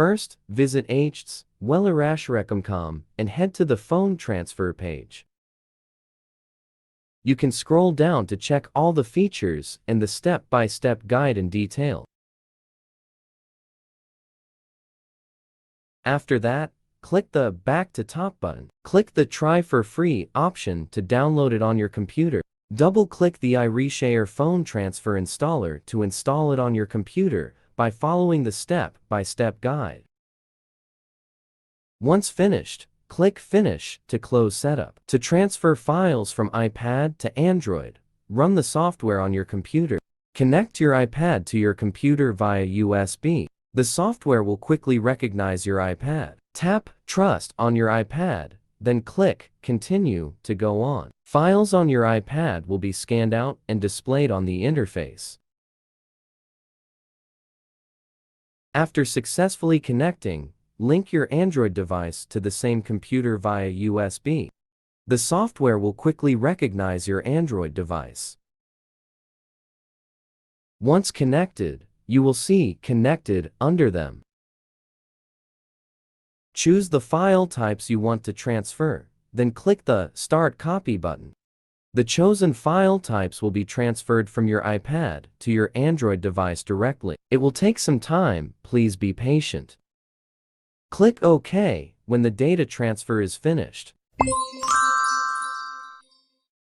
First, visit iReaShare.com and head to the phone transfer page. You can scroll down to check all the features and the step-by-step guide in detail. After that, click the Back to Top button. Click the Try for Free option to download it on your computer. Double-click the iReaShare phone transfer installer to install it on your computer by following the step-by-step guide. Once finished, click Finish to close setup. To transfer files from iPad to Android, run the software on your computer. Connect your iPad to your computer via USB. The software will quickly recognize your iPad. Tap Trust on your iPad, then click Continue to go on. Files on your iPad will be scanned out and displayed on the interface. After successfully connecting, link your Android device to the same computer via USB. The software will quickly recognize your Android device. Once connected, you will see Connected under them. Choose the file types you want to transfer, then click the Start Copy button. The chosen file types will be transferred from your iPad to your Android device directly. It will take some time, please be patient. Click OK when the data transfer is finished.